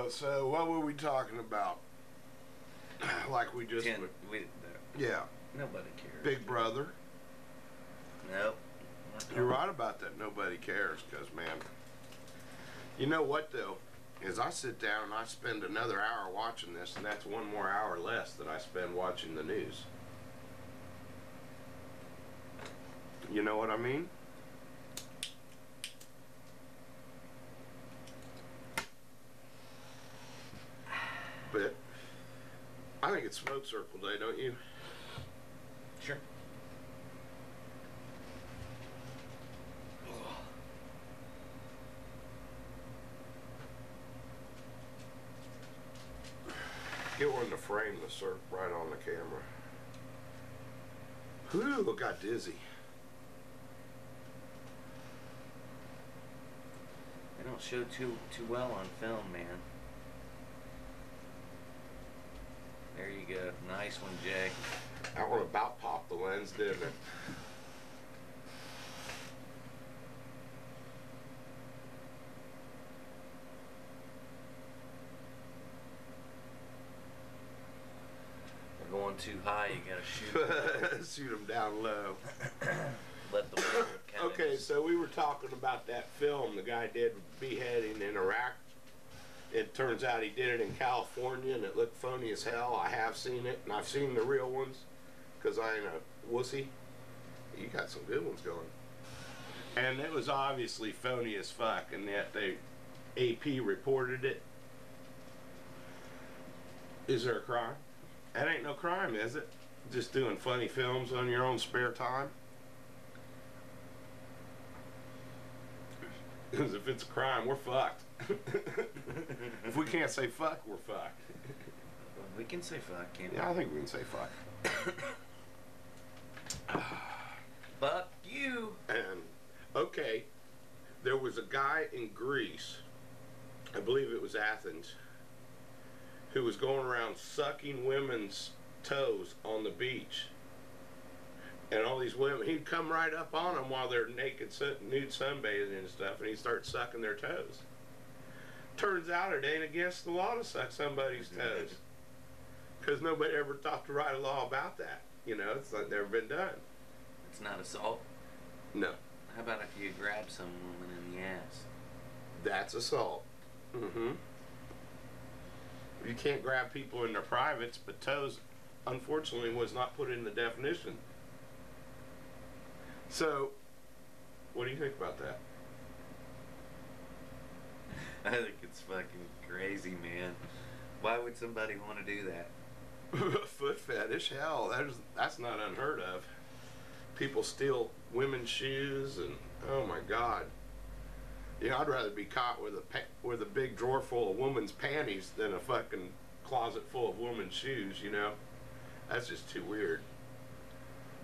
So what were we talking about? Like we just... yeah. Nobody cares. Big Brother. Nope. You're right about that. Nobody cares, because, man, you know what, though, is I sit down and I spend another hour watching this, and that's one more hour less that I spend watching the news. You know what I mean? But I think it's Smoke Circle Day, don't you? Sure. Get one to frame the circ right on the camera. Whew, got dizzy. They don't show too well on film, man. There you go. Nice one, Jay. That one about popped the lens, didn't it? They're going too high, you gotta shoot them. Shoot them down low. Let the water kind of... Okay, so we were talking about that film the guy did beheading in Iraq. It turns out he did it in California, and it looked phony as hell. I have seen it, and I've seen the real ones, because I ain't a wussy. You got some good ones going. And it was obviously phony as fuck, and yet they AP reported it. Is there a crime? That ain't no crime, is it? Just doing funny films on your own spare time? Because if it's a crime, we're fucked. If we can't say fuck, we're fucked. We can say fuck, can't we? Yeah, I think we can say fuck. Fuck you! And, okay, there was a guy in Greece, I believe it was Athens, who was going around sucking women's toes on the beach. And all these women, he'd come right up on them while they're naked, nude sunbathing and stuff, and he'd start sucking their toes. Turns out it ain't against the law to suck somebody's toes. Because nobody ever thought to write a law about that. You know, it's like never been done. It's not assault? No. How about if you grab some woman in the ass? That's assault. Mm-hmm. You can't grab people in their privates, but toes, unfortunately, was not put in the definition. So, what do you think about that? I think it's fucking crazy, man. Why would somebody want to do that? Foot fetish? Hell, that's not unheard of. People steal women's shoes, and oh my God. You know, I'd rather be caught with a big drawer full of women's panties than a fucking closet full of women's shoes, you know? That's just too weird.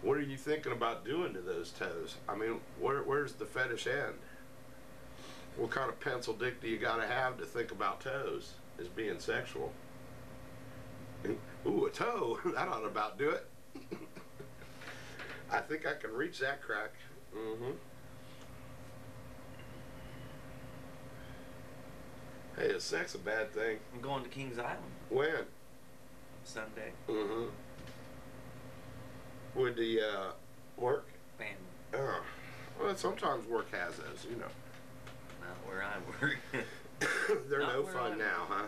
What are you thinking about doing to those toes? I mean, where's the fetish end? What kind of pencil dick do you gotta have to think about toes as being sexual? Ooh, a toe, that ought to about do it. I think I can reach that crack. Mm-hmm. Hey, is sex a bad thing? I'm going to Kings Island. When? Sunday. Mm-hmm. Would the work? Family. Oh, well, sometimes work has those, you know. Not where I work. They're no fun now, huh?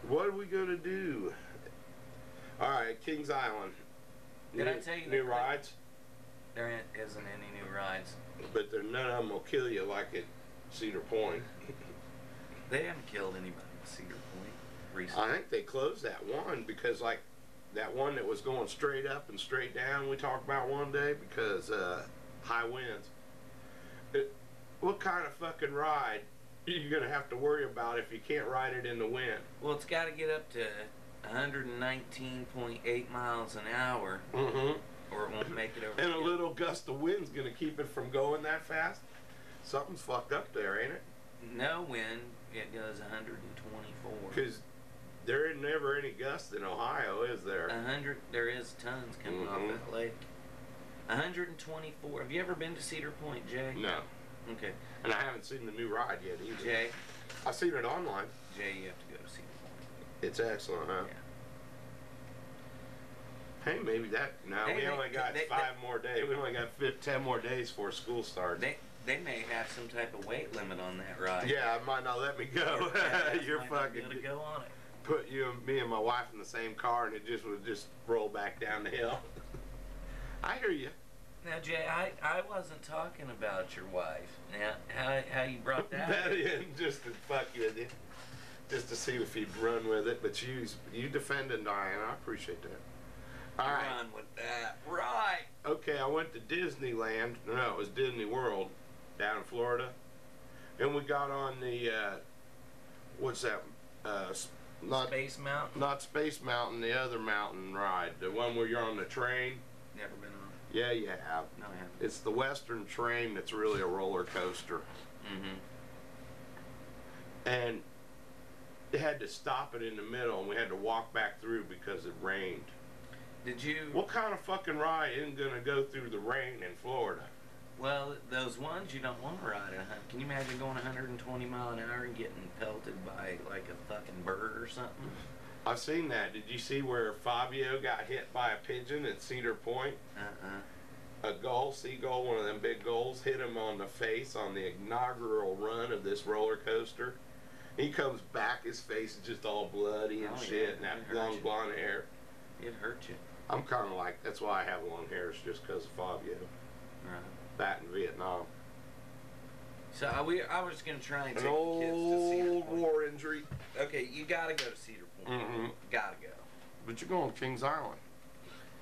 What are we gonna do? All right, Kings Island. Did I tell you new rides? There isn't any new rides. But none of them will kill you like at Cedar Point. They haven't killed anybody at Cedar Point recently. I think they closed that one because, like, that one that was going straight up and straight down we talked about one day because high winds. What kind of fucking ride are you going to have to worry about if you can't ride it in the wind? Well, it's got to get up to 119.8 miles an hour, or it won't make it over. And a little gust of wind's going to keep it from going that fast? Something's fucked up there, ain't it? No wind, it goes 124. Because there ain't never any gust in Ohio, is there? There is tons coming off that lake. 124. Have you ever been to Cedar Point, Jay? No. Okay. And I haven't seen the new ride yet either. Jay, I've seen it online. Jay, you have to go to Cedar Point. It's excellent, huh? Yeah. Hey, maybe that. No, Hey, we only got 5 more days. We only got 10 more days before school starts. They may have some type of weight limit on that ride. Yeah, it might not let me go. You're fucking. Gonna go on it. Put me and my wife in the same car, and it would just roll back down the hill. I hear you. Now, Jay, I wasn't talking about your wife. Now, how you brought that? That in just to fuck with you, just to see if you'd run with it. But you defended Diane. I appreciate that. All right. Run with that, right? Okay, I went to Disneyland. No, it was Disney World down in Florida, and we got on the what's that? Not Space Mountain. Not Space Mountain. The other mountain ride, the one where you're on the train. Never been on. Yeah, you have. No, I haven't. It's the Western train that's really a roller coaster. Mm-hmm. And they had to stop it in the middle, and we had to walk back through because it rained. Did you? What kind of fucking ride isn't gonna go through the rain in Florida? Well, those ones you don't want to ride at. Can you imagine going 120 mile an hour and getting pelted by like a fucking bird or something? I've seen that. Did you see where Fabio got hit by a pigeon at Cedar Point? A seagull, one of them big gulls, hit him on the face on the inaugural run of this roller coaster. He comes back, his face is just all bloody and shit, and that long blonde hair. It hurt you. I'm kind of like, that's why I have long hair, it's just because of Fabio. Right. That in Vietnam. So I was going to try and take An the kids to Cedar old Point. war injury. Okay, you got to go to Cedar Point. Mm-hmm. Got to go. But you're going to Kings Island.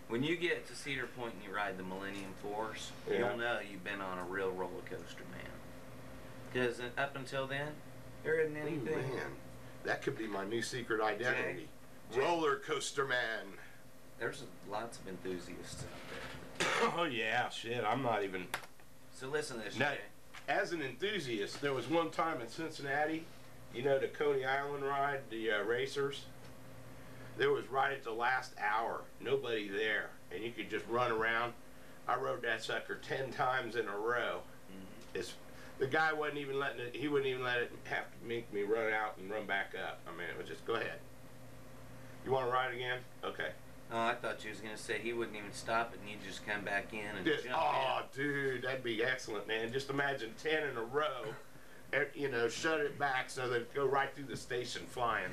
When you get to Cedar Point and you ride the Millennium Force, you'll know you've been on a real roller coaster, man. Because up until then, there isn't anything. Ooh, man, that could be my new secret identity. Jay. Roller coaster man. There's lots of enthusiasts out there. Oh yeah, shit. I'm not even. So listen to this, Now, Jay. as an enthusiast, there was one time in Cincinnati, you know, the Coney Island ride, the racers. There was right at the last hour, nobody there, and you could just run around. I rode that sucker 10 times in a row. Mm-hmm. The guy wasn't even letting it. He wouldn't even let it have to make me run out and run back up. I mean, it was just go ahead. You want to ride again? Okay. Oh, I thought you was gonna say he wouldn't even stop it and you'd just come back in and jump Oh, in. dude, that'd be excellent, man. Just imagine 10 in a row. You know, shut it back so that it go right through the station flying.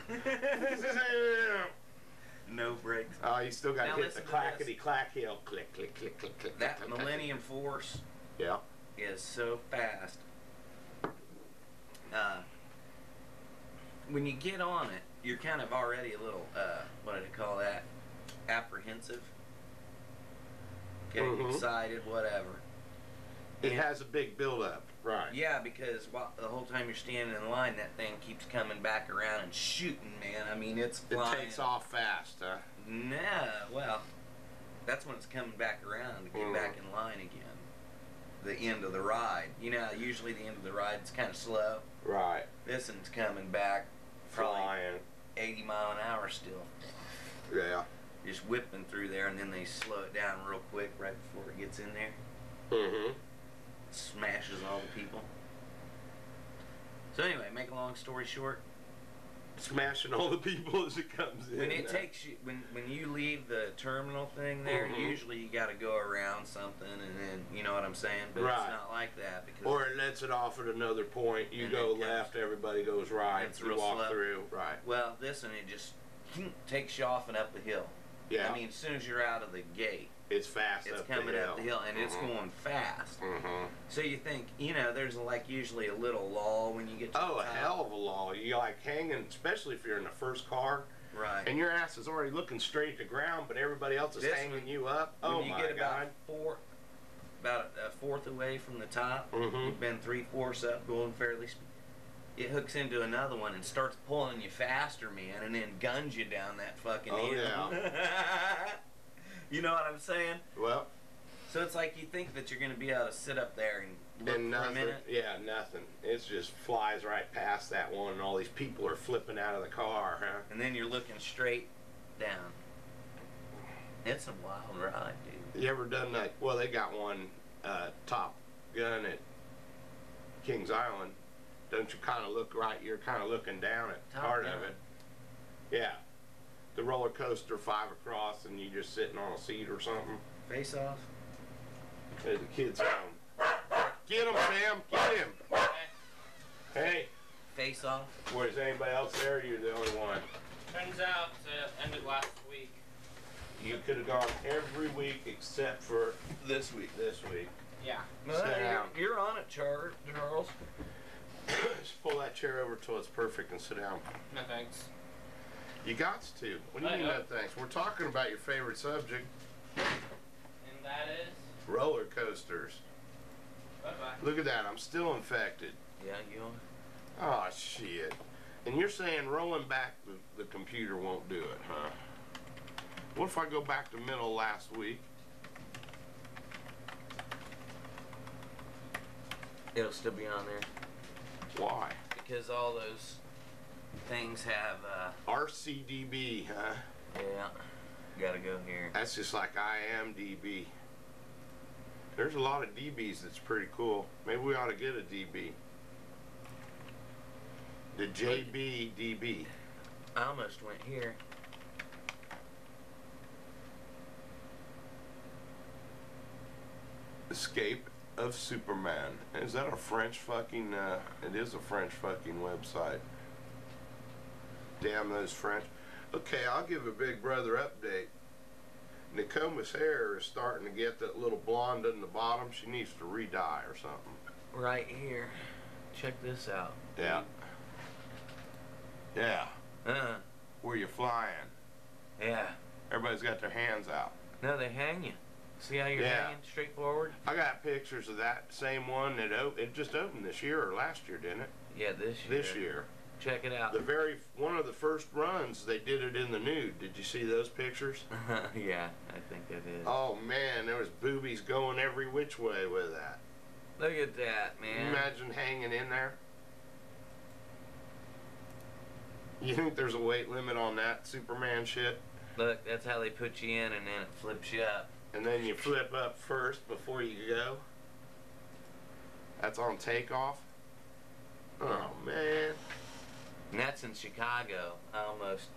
No brakes. Oh, you still got to hit the listen to clackety clack hill. Click, click, click, click, click. That click, click, Millennium Force Yeah. is so fast. When you get on it, you're kind of already a little, what do they call that? Apprehensive. Okay, Mhm. excited, whatever. It has a big build-up, right? Yeah, because the whole time you're standing in line, that thing keeps coming back around and shooting, man. I mean, it's flying. It takes off fast, huh? Nah, well, that's when it's coming back around to get back in line again. The end of the ride. You know, usually the end of the ride is kind of slow. Right. This one's coming back probably Flying. 80 mile an hour still. Yeah. Just whipping through there, and then they slow it down real quick right before it gets in there. Mm-hmm. Smashes all the people. So anyway, make a long story short, Smashing all the people as it comes in. when it takes you, when you leave the terminal thing there, usually you got to go around something, and then you know what I'm saying. But Right. it's not like that because Or it lets it off at another point. You And go it comes- left, everybody goes right. It's You real walk slow. through. Right. well, this one it just takes you off and up the hill. Yeah. I mean, as soon as you're out of the gate, It's fast it's up coming the hill. up the hill, and it's going fast. Mm-hmm. So you think, you know, there's like usually a little lull when you get to Oh, the a top. hell of a law. You like hanging, especially if you're in the first car, Right. and your ass is already looking straight at the ground, but everybody else is This hanging one, you up. when Oh you my get God. about a fourth away from the top, Mhm. you've been 3/4 up, going fairly it hooks into another one and starts pulling you faster, man, and then guns you down that fucking Oh, hill. You know what I'm saying? Well, So it's like you think that you're going to be able to sit up there and look and for a nothing. minute. Yeah, nothing. It just flies right past that one, and all these people are flipping out of the car, huh? And then you're looking straight down. It's a wild ride, dude. You ever done that? Well, they got one Top Gun at Kings Island, don't you kind of look right? You're kind of looking down at Top part down. of it. Yeah. The roller coaster 5 across and you just sitting on a seat or something. Face off. There's the kids home. Get him, Sam. Get him. Hey. Face off. Was anybody else there? Or you're the only one. Turns out it ended last week. You could have gone every week except for this week. This week. Yeah. Well, Sit down. you're on it, Charles. Just pull that chair over till it's perfect and sit down. No thanks. You got to. What do you mean know. no thanks? We're talking about your favorite subject, And that is. roller coasters. Bye bye. Look at that. I'm still infected. Yeah, you are. Oh, shit. And you're saying rolling back the computer won't do it, huh? What if I go back to middle last week? It'll still be on there. Why? Because all those things have, RCDB, huh? yeah, gotta go here. That's just like IMDB. There's a lot of DBs that's pretty cool. Maybe we ought to get a DB. The JBDB. I almost went here. Escape of Superman. Is that a French fucking, it is a French fucking website. Damn those French. Okay, I'll give a big brother update. Nicoma's hair is starting to get that little blonde in the bottom. She needs to re-dye or something. Right here. Check this out. Yeah. Yeah. Uh, Where you flying? yeah. Everybody's got their hands out. No, they hang you. See how you're Yeah. hanging straight forward? I got pictures of that same one that it just opened this year or last year, didn't it? Yeah, this year. This year. Check it out. One of the first runs, they did it in the nude. Did you see those pictures? Yeah, I think it is. Oh man, there was boobies going every which way with that. Look at that, Can you man. imagine hanging in there? You think there's a weight limit on that Superman shit? Look, that's how they put you in, and then it flips you up. And then you flip up first before you go? That's on takeoff? Oh man. And that's in Chicago. I almost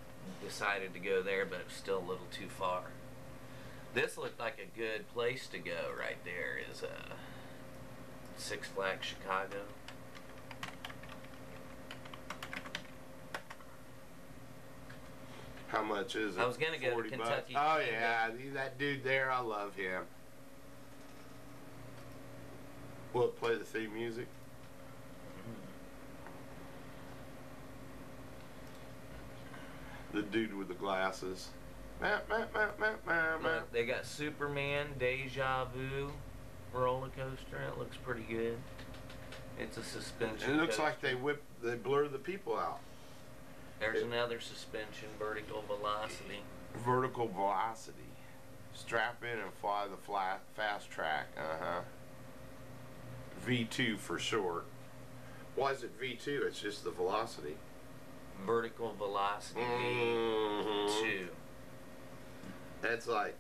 decided to go there, but it was still a little too far. This looked like a good place to go right there, is Six Flags Chicago. How much is it? I was gonna go to 40 bucks? Kentucky. Oh yeah, that dude there, I love him. Will it play the theme music? The dude with the glasses. Look, they got Superman Deja Vu roller coaster. It looks pretty good. It's a suspension. It looks like coaster. they blur the people out. There's another suspension, vertical velocity. Vertical velocity. Strap in and fly the fast track. V2 for short. Why is it V2? It's just the velocity. Vertical velocity Mhm. V2. That's like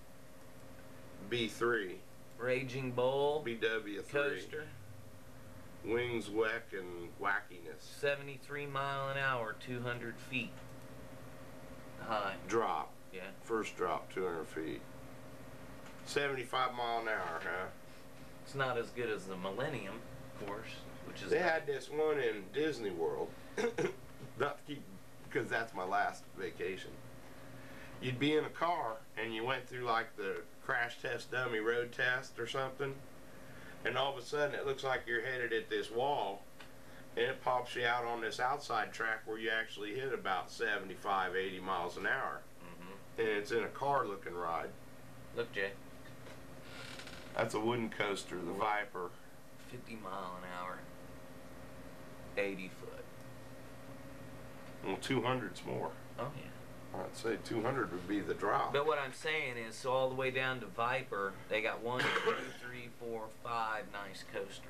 B3. Raging Bull BW3. coaster. Wings, whack, and wackiness. 73 mile an hour, 200 feet high. Drop. Yeah. First drop, 200 feet. 75 mile an hour, huh? It's not as good as the Millennium, of course, which is They had this one in Disney World. Not to keep, because that's my last vacation. You'd be in a car and you went through like the crash test dummy road test or something, and all of a sudden it looks like you're headed at this wall, and it pops you out on this outside track where you actually hit about 75, 80 miles an hour. And it's in a car looking ride. Look, Jay. That's a wooden coaster, the Viper. 50 mile an hour. 80 foot. Well, 200's more. Oh, yeah. I'd say 200 would be the drop. But what I'm saying is, so all the way down to Viper, they got 1, 2, 3, 4, 5 nice coasters.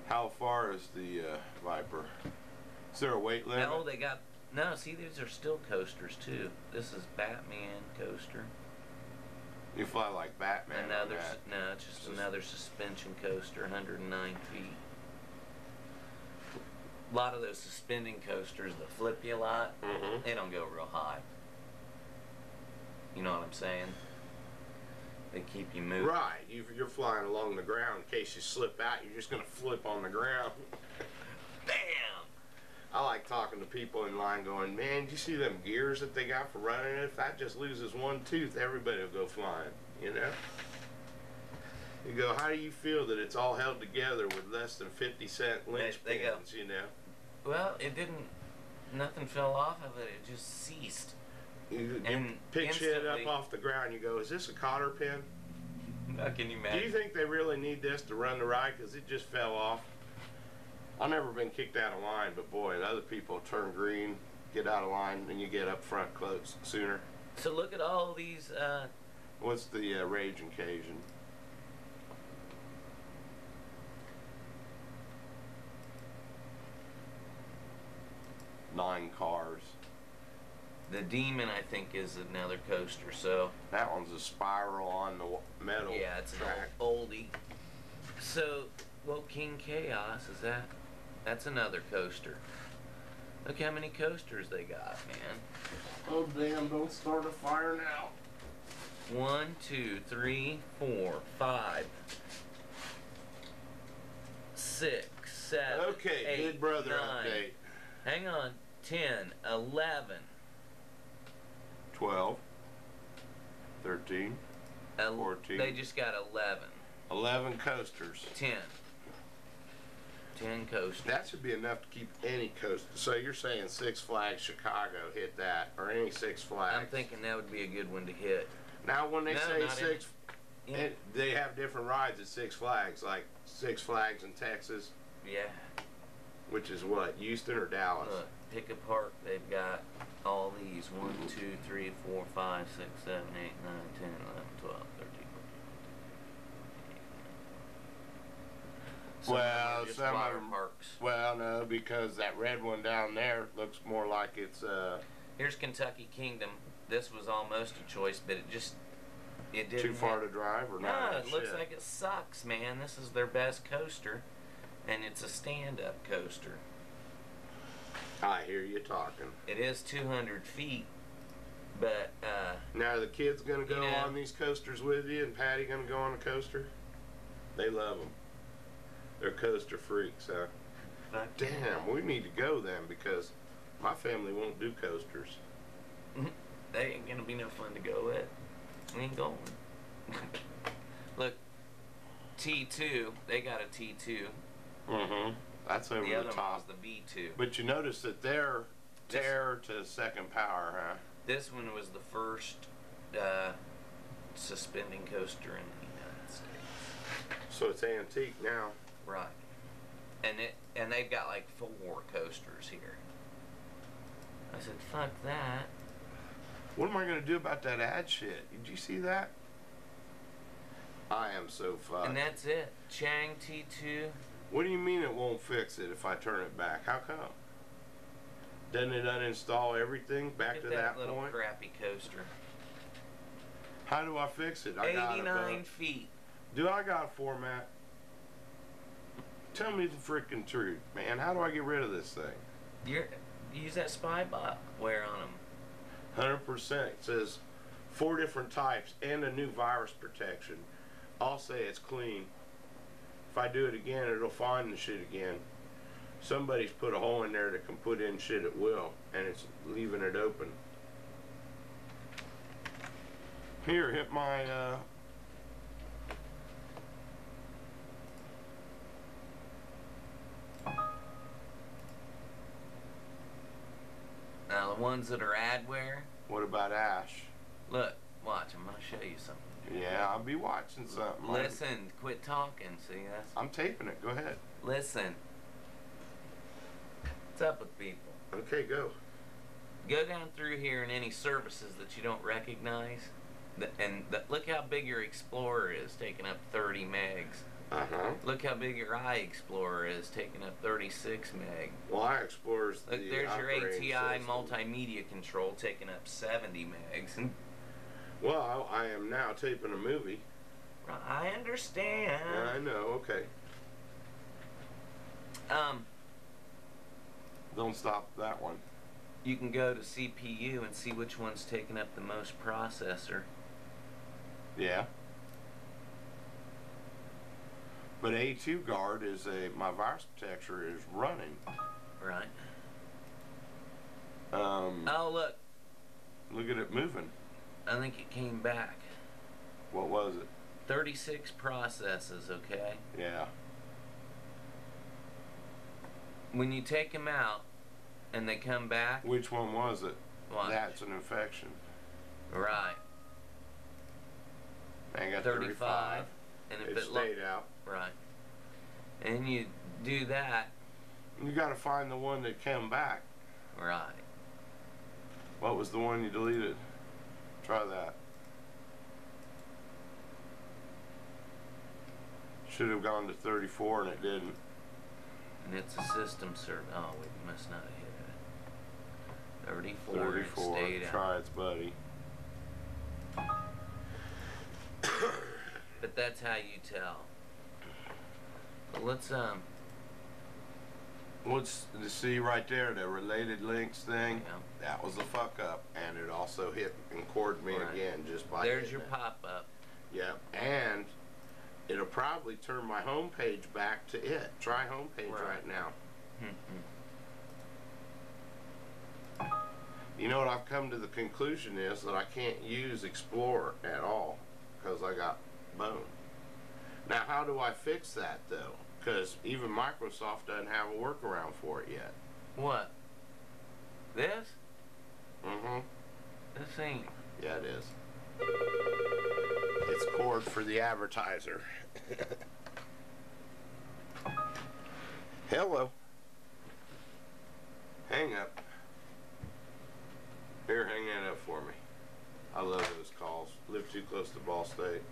How far is the Viper? Is there a weight limit? No, they got, no, see, these are still coasters, too. This is Batman coaster. You fly like Batman. Another, on that. no, it's just another suspension coaster, 109 feet. a lot of those suspending coasters that flip you a lot, Mm-hmm. they don't go real high. You know what I'm saying? They keep you moving. Right. You're flying along the ground. In case you slip out, you're just going to flip on the ground. Bam! I like talking to people in line going, man, do you see them gears that they got for running it? If that just loses one tooth, everybody will go flying, you know? You go, how do you feel that it's all held together with less than 50-cent They go. linchpins, you know? Well, it didn't, nothing fell off of it, it just ceased. You And pick shit up instantly- off the ground, you go, is this a cotter pin? Can you Do imagine? you think they really need this to run the ride? Because it just fell off. I've never been kicked out of line, but boy, other people turn green, get out of line, and you get up front close sooner. So look at all these, What's the Raging Cajun? Nine cars. the Demon I think is another coaster, so. That one's a spiral on the metal Yeah, it's an track. old oldie. So, well, King Chaos, is that? That's another coaster. Look how many coasters they got, man. Oh damn, don't start a fire now. 1, 2, 3, 4, 5, 6, 7, Okay, 8, Big Brother 9. update. Hang on. 10, 11. 12, 13, 14. They just got 11. 11 coasters. 10. 10 coasters. That should be enough to keep any coaster. So you're saying Six Flags Chicago hit that, or any Six Flags? I'm thinking that would be a good one to hit. Now when they No, say not Six, Yeah. they have different rides at Six Flags, like Six Flags in Texas, Yeah. which is what, Houston or Dallas? Look, pick apart. They've got all these 1, 2, 3, 4, 5, 6, 7, 8, 9, 10, 11, 12, 13, 14, 15. Well, just some of water them- parks. Well, no, because that red one down there looks more like it's Here's Kentucky Kingdom. This was almost a choice, but it didn't. too far have- to drive or No, not. it looks like it sucks, man. This is their best coaster, and it's a stand-up coaster. I hear you talking. It is 200 feet, but Now are the kids gonna go You know- on these coasters with you, and Patty gonna go on a coaster? They love them. They're coaster freaks, huh? fuck Damn, we need to go then because my family won't do coasters. they ain't gonna be no fun to go with. We ain't going. Look, T2. They got a T2. Mm-hmm. That's over The the other one top. was the B2. But you notice that they're tear to second power, huh? This one was the first suspending coaster in the United States. So it's antique now. Right. And they've got like 4 coasters here. I said, fuck that. What am I gonna do about that ad shit? Did you see that? I am so fucked. And that's it. Chang T2. What do you mean it won't fix it if I turn it back? How come? Doesn't it uninstall everything back Look to at that little point? crappy coaster. How do I fix it? I got it, 89 bud. feet. Do I got a format? Tell me the freaking truth, man. How do I get rid of this thing? Use that spy bot wear on them. 100%. It says 4 different types and a new virus protection. I'll say it's clean. If I do it again, it'll find the shit again. Somebody's put a hole in there that can put in shit at will, and it's leaving it open. Here, hit my, Now the ones that are adware, what about Ash? look, watch, I'm gonna show you something. Yeah, I'll be watching something. Listen, quit talking, see, that's, I'm taping it. Go ahead. listen. What's up with people? Okay, go. Go down through here in any services that you don't recognize, look how big your Explorer is, taking up 30 megs. Uh-huh. Look how big your iExplorer is, taking up 36 meg. Well, I explores the Look, there's your operating ATI system. multimedia control, taking up 70 megs. Well, I am now taping a movie. I understand. I know, okay. Don't stop that one. You can go to CPU and see which one's taking up the most processor. Yeah. But A2 guard is my virus protector is running. Right. Oh, look. Look at it moving. I think it came back. What was it? 36 processes, okay? Yeah. When you take them out and they come back. Which one was it? Watch. That's an infection. Right. I got 35. And if it stayed out. Right. And you do that. You got to find the one that came back. Right. What was the one you deleted? Try that. Should have gone to 34 and it didn't. And it's a system server. Oh, we must not have hit it. 34. 34. Stayed Try out. its buddy. But that's how you tell. But let's see right there, the related links thing? Yeah. That was a fuck up, and it also hit and cored me Right. again just by There's hitting your it. pop-up. Yep, and it'll probably turn my home page back to it. Try home page right now. You know what I've come to the conclusion is that I can't use Explorer at all because I got bone. Now how do I fix that though? Because even Microsoft doesn't have a workaround for it yet. What? This? Mm-hmm. This ain't. Yeah, it is. It's cord for the advertiser. Hello. Hang up. Here, hang that up for me. I love those calls. Live too close to Ball State.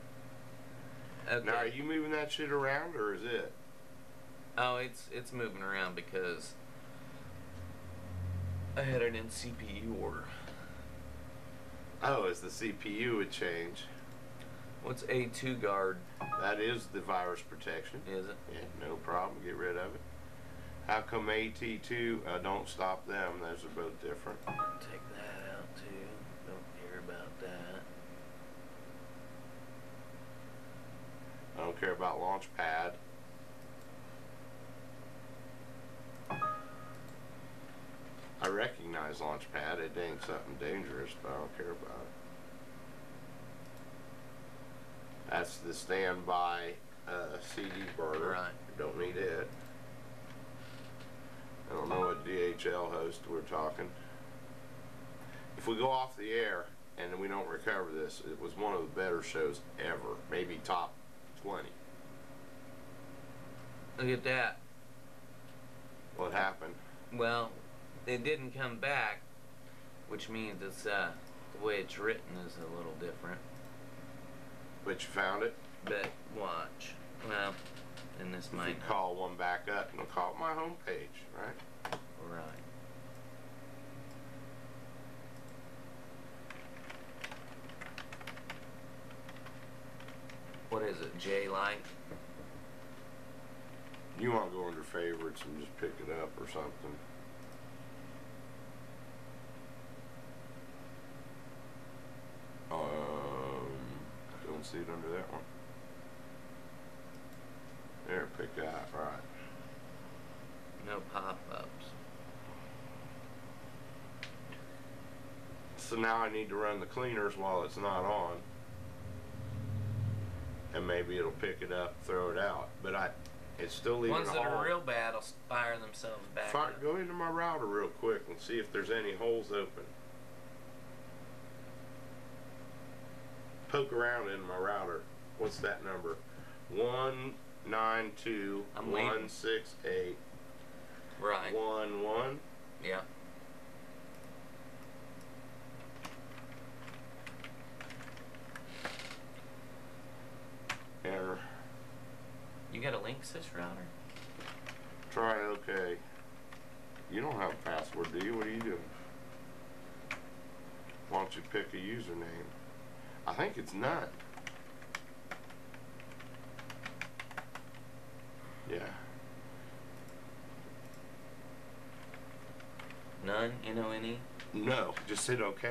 Okay. Now, are you moving that shit around, or is it? Oh, it's moving around because I had an in CPU order. Oh, as the CPU would change. What's A2 guard? That is the virus protection. Is it? Yeah, no problem. Get rid of it. How come AT2? Don't stop them. Those are both different. Take that out too. Don't care about that. I don't care about Launchpad. I recognize Launchpad. It ain't something dangerous, but I don't care about it. That's the standby CD burner. Right. Don't need it. I don't know what DHL host we're talking. If we go off the air and we don't recover this, it was one of the better shows ever. Maybe top 20. Look at that. What happened? Well, it didn't come back, which means it's the way it's written is a little different. But you found it? But watch. Well, and this If you might call one back up, it'll call my home page, right? Right. What is it, J-Light? You want to go under favorites and just pick it up or something. Don't see it under that one. There, pick that, right. No pop-ups. So now I need to run the cleaners while it's not on. And maybe it'll pick it up, throw it out. But it's still leaving Ones a that hole. are real bad will fire themselves back up. Go into my router real quick and see if there's any holes open. Poke around in my router. What's that number? 192.168. Right. 11. Yeah. Error. You got a Linksys router? Try OK. You don't have a password, do you? What are you doing? Why don't you pick a username? I think it's none. Yeah. None? N-O-N-E? No, just hit OK.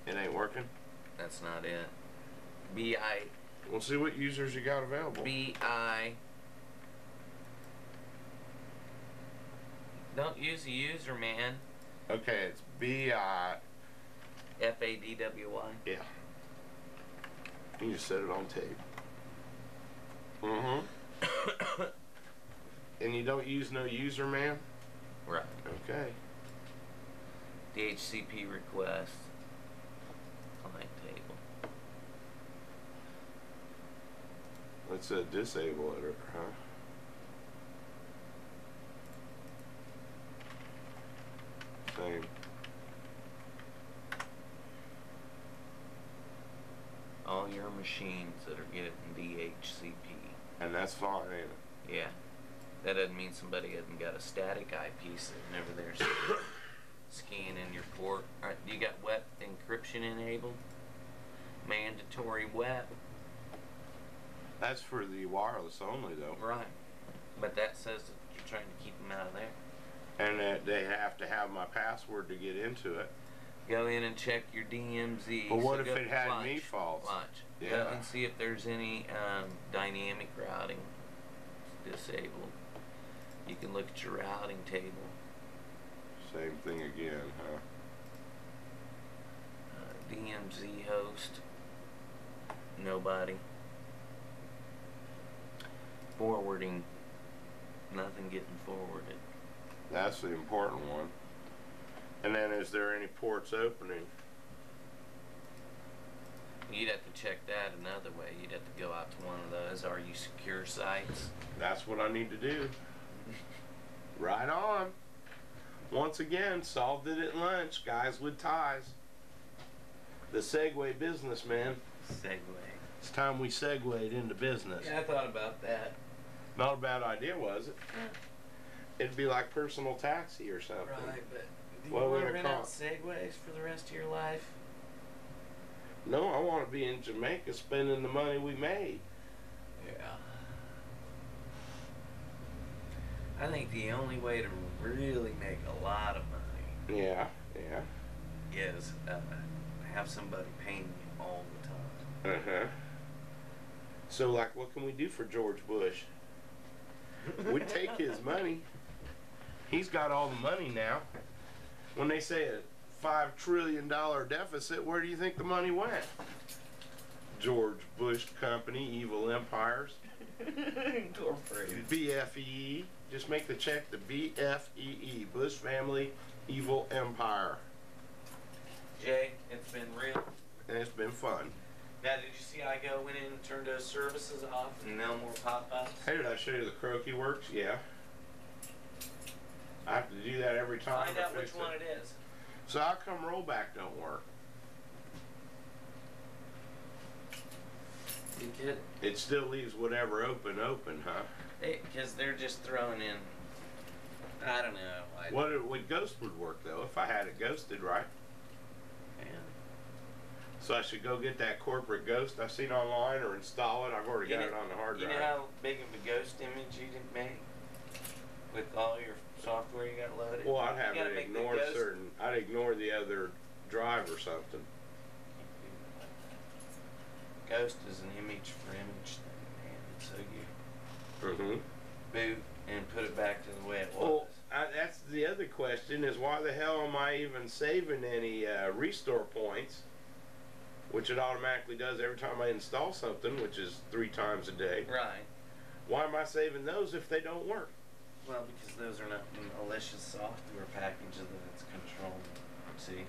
It ain't working. That's not it. B-I... We'll see what users you got available. B-I... Don't use the user, man. Okay, it's B-I... F-A-D-W-Y. Yeah. You just set it on tape. Mm-hmm. And you don't use no user, man? Right. Okay. DHCP request. Client table. Let's disable it, huh? Same. All your machines that are getting DHCP. And that's fine, ain't it? Yeah. That doesn't mean somebody hasn't got a static IP sitting over there scanning your port. Alright, you got web encryption enabled? Mandatory web. That's for the wireless only, though. Right. But that says that you're trying to keep them out of there. And that they have to have my password to get into it. Go in and check your DMZ. But what if it had me faults? Watch. Yeah. Go and see if there's any dynamic routing disabled. You can look at your routing table. Same thing again, huh? DMZ host. Nobody. Forwarding. Nothing getting forwarded. That's the important one. And then is there any ports opening? You'd have to check that another way. You'd have to go out to one of those. Are you secure sites? That's what I need to do. Right on. Once again, solved it at lunch, guys with ties. The Segway businessman. Segway. It's time we segued into business. Yeah, I thought about that. Not a bad idea, was it? It'd be like personal taxi or something. Right, but do you What want would to it rent out cost? Segways for the rest of your life? No, I want to be in Jamaica spending the money we made. Yeah. I think the only way to really make a lot of money Yeah. is have somebody paying you all the time. Uh-huh. So, like, what can we do for George Bush? We take his money. He's got all the money now. When they say a $5 trillion deficit, where do you think the money went? George Bush Company, Evil Empires. Incorporated. BFEE. Just make the check to BFEE. Bush Family Evil Empire. Jay, it's been real. And it's been fun. Now, did you see I went in and turned those services off and no more pop-ups? Hey, did I show you the croaky works? Yeah. I have to do that every time. Find out which one it is. So how come rollback don't work? You get It still leaves whatever open, huh? because they're just throwing in. I don't know. What ghost would work though if I had it ghosted, right? Man. So I should go get that corporate ghost I seen online or install it. I've already got it on the hard drive. You know how big of a ghost image you did make with all your software you got loaded? Well, I'd have You gotta it make the ignore ghost- certain. I'd ignore the other drive or something. Ghost is an image for image thing, man. So you Mm-hmm. boot and put it back to the way it was. Well, that's the other question: is why the hell am I even saving any restore points? Which it automatically does every time I install something, which is 3 times a day. Right. Why am I saving those if they don't work? Well, because those are not malicious software packages that it's controlling. See?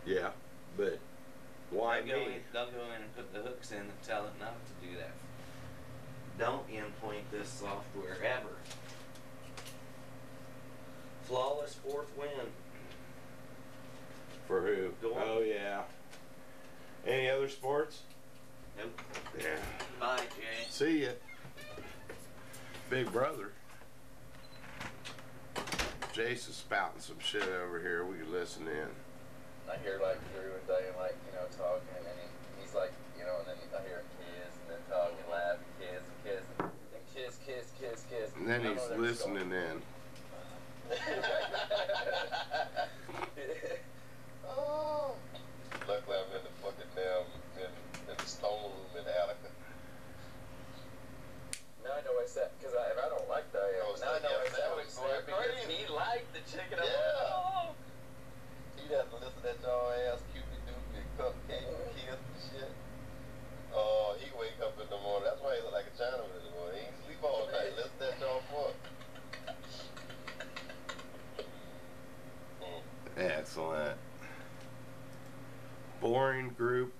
Yeah, but why me? They'll go in and put the hooks in and tell it not to do that. Don't endpoint this software ever. Flawless fourth win. For who? Go on. Oh yeah. Any other sports? Nope. Yeah. Bye, Jay. See ya. Big brother. Jace is spouting some shit over here. We can listen in. I hear like Drew and Dane like, talking and he's like, and then I hear kiss and then talk and laugh and kiss and kiss. And then he's listening in. at y'all ass, Cupid Doopy, cupcake, kiss and shit. Oh, he wake up in the morning. That's why he look like a Chinaman in the morning. He ain't sleep all night. Listen at y'all fuck. Excellent. Boring group,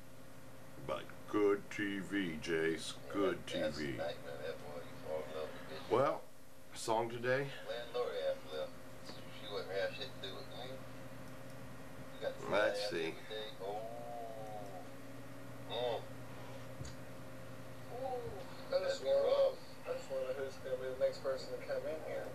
but good TV, Jace. Good That's a TV. nightmare, that boy. You fall in love with bitch. Well, song today. Landlord ass left. She wouldn't have shit to do with me. You got to Let's ass see. every day. Oh. I just wonder who's going to be the next person to come in here.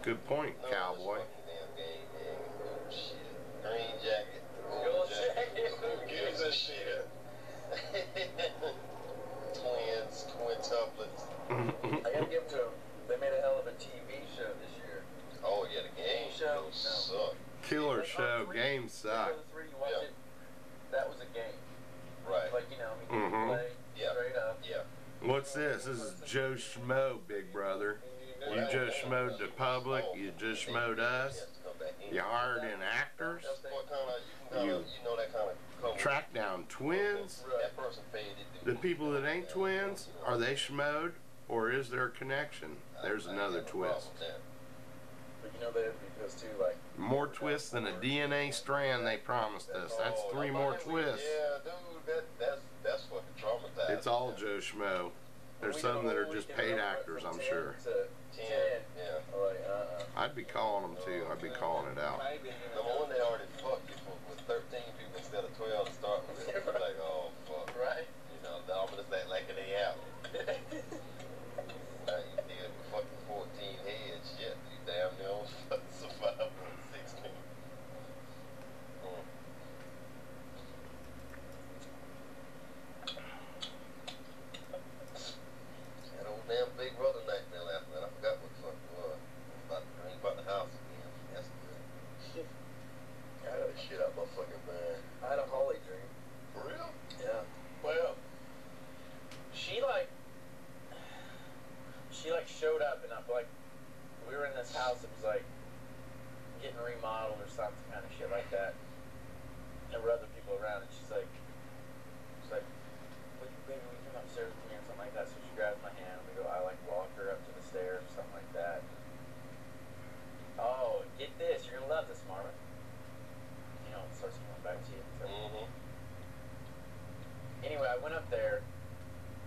Good point, No, cowboy. this fucking damn game, man. Oh, shit. Green jacket. Gold jacket. Who gives a shit? Twins, twin tuplets. I got to give them to them. They made a hell of a TV show this year. Oh, yeah, the game Show. suck. Killer Like, show. three- Game suck. Three, you watch Yeah. it, that was a game. Right. Like, you know, I mean, you play Yeah. straight up. Yeah. What's this? This is Joe Schmo, big brother. You just schmoed the public. You just schmoed us. You hired in actors. What kind of, you know that kind of Track down twins. That person paid it. The people that ain't twins, are they schmoed? Or is there a connection? There's another twist. But you know, because too, like, More twists than a DNA strand they promised us. That's 3 more twists. Yeah, dude, that's fucking traumatizing. It's all Joe Schmo. There's some that are just paid actors, I'm sure. 10. Yeah. Like, I'd be calling them too. I'd be calling it out. Number one, they already fucked you with 13 people instead of 12 to start with. It's like, oh, fuck. Right? You know, the ominous act like they out. Now you deal with fucking 14 heads. Shit, you damn near almost fucking survive on 16. That old damn Big Brother nightmare last night. I forgot what the fuck it was. About the dream about the house again. That's good. I had a shit out my fucking mind. I had a Holly dream. For real? Yeah. Well, She showed up, and I'm like, we were in this house that was like getting remodeled or something, kind of shit like that. And there were other people around, and she's like, baby, will you come upstairs with me or something like that? So she grabs my hand, and we go, I like walk her up to the stairs or something like that. Oh, get this, you're gonna love this, Marvin. You know, it starts going back to you. So. Anyway, I went up there,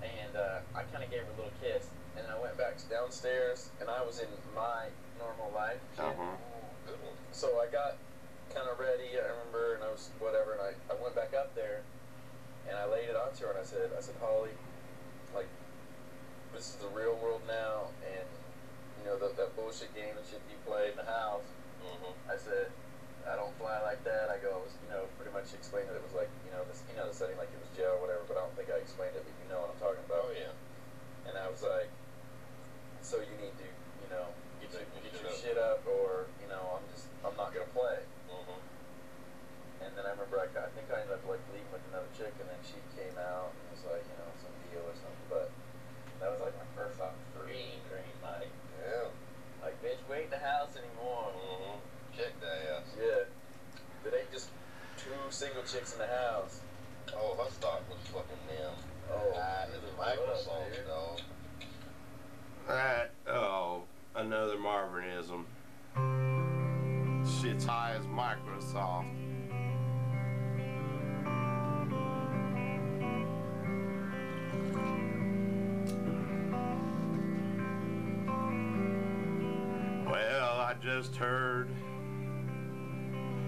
and I kind of gave her a little kiss, and I went back downstairs, and I was in my normal life. So I got kind of ready, I remember, and I was whatever, and I went back up there, and I laid it onto her, and I said, Holly, like, this is the real world now, and, you know, that bullshit game and shit you play in the house. I said, I don't fly like that. I go, you know, pretty much explained that it was like, the setting, like it was jail or whatever, but I don't think I explained it, but you know what I'm talking about. oh yeah. And I was like, so you need to, you know, get your shit up, or, you know, I'm not gonna play. And then I remember I think I ended up like leaving with another chick, and then she came out and was like, you know, some deal or something. But that was like my first dream, like, Yeah. like, bitch, we ain't in the house anymore. Check that ass. Yeah. There ain't just 2 single chicks in the house. Oh, her stock was fucking damn. Oh, It's a Microsoft, dude. dog. Another Marvinism. Shit's high as Microsoft. Well, I just heard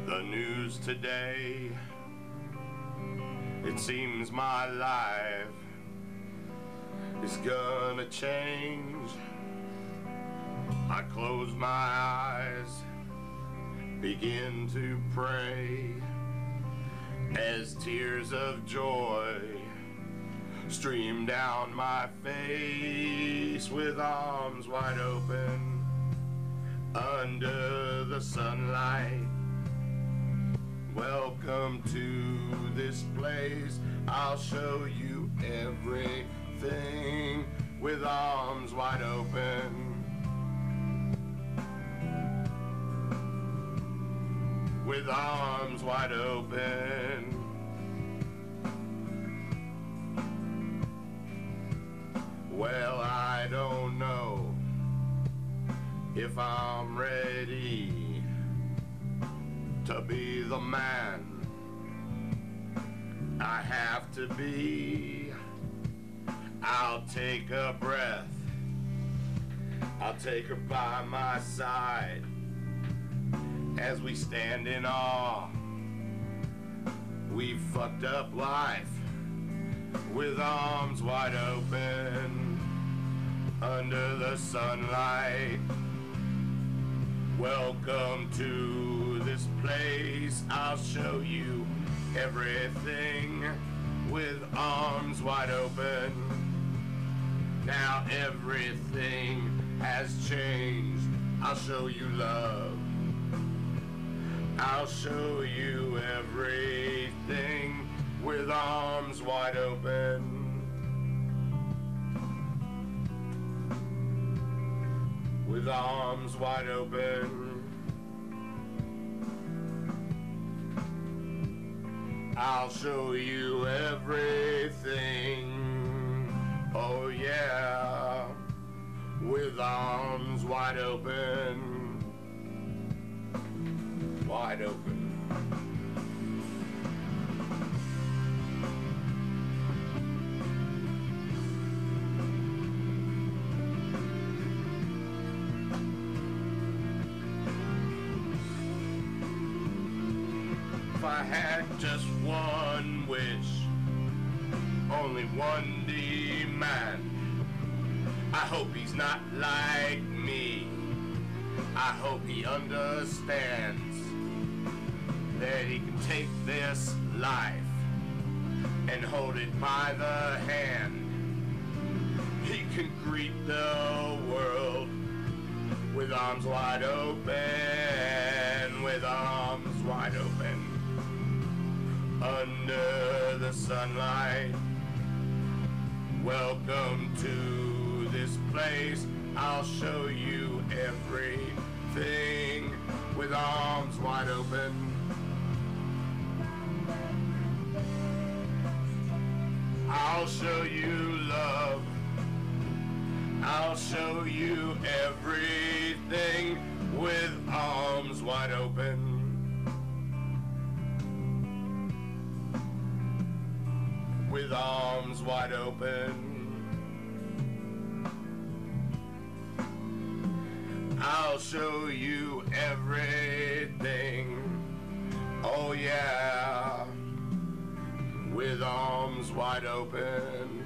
the news today. It seems my life is gonna change. I close my eyes, begin to pray, as tears of joy stream down my face, with arms wide open under the sunlight. Welcome to this place. I'll show you everything, with arms wide open. with arms wide open. Well, I don't know if I'm ready to be the man I have to be. I'll take a breath, I'll take her by my side as we stand in awe. We've fucked up life with arms wide open under the sunlight. Welcome to this place, I'll show you everything with arms wide open. Now everything has changed, I'll show you love. I'll show you everything with arms wide open. With arms wide open. I'll show you everything. Oh yeah. With arms wide open. Wide open. If I had just one wish, only one demand, I hope he's not like me. I hope he understands that he can take this life and hold it by the hand. He can greet the world with arms wide open, with arms wide open. Under the sunlight, welcome to this place. I'll show you everything with arms wide open. I'll show you love. I'll show you everything with arms wide open. With arms wide open. I'll show you everything. Oh yeah. With arms wide open.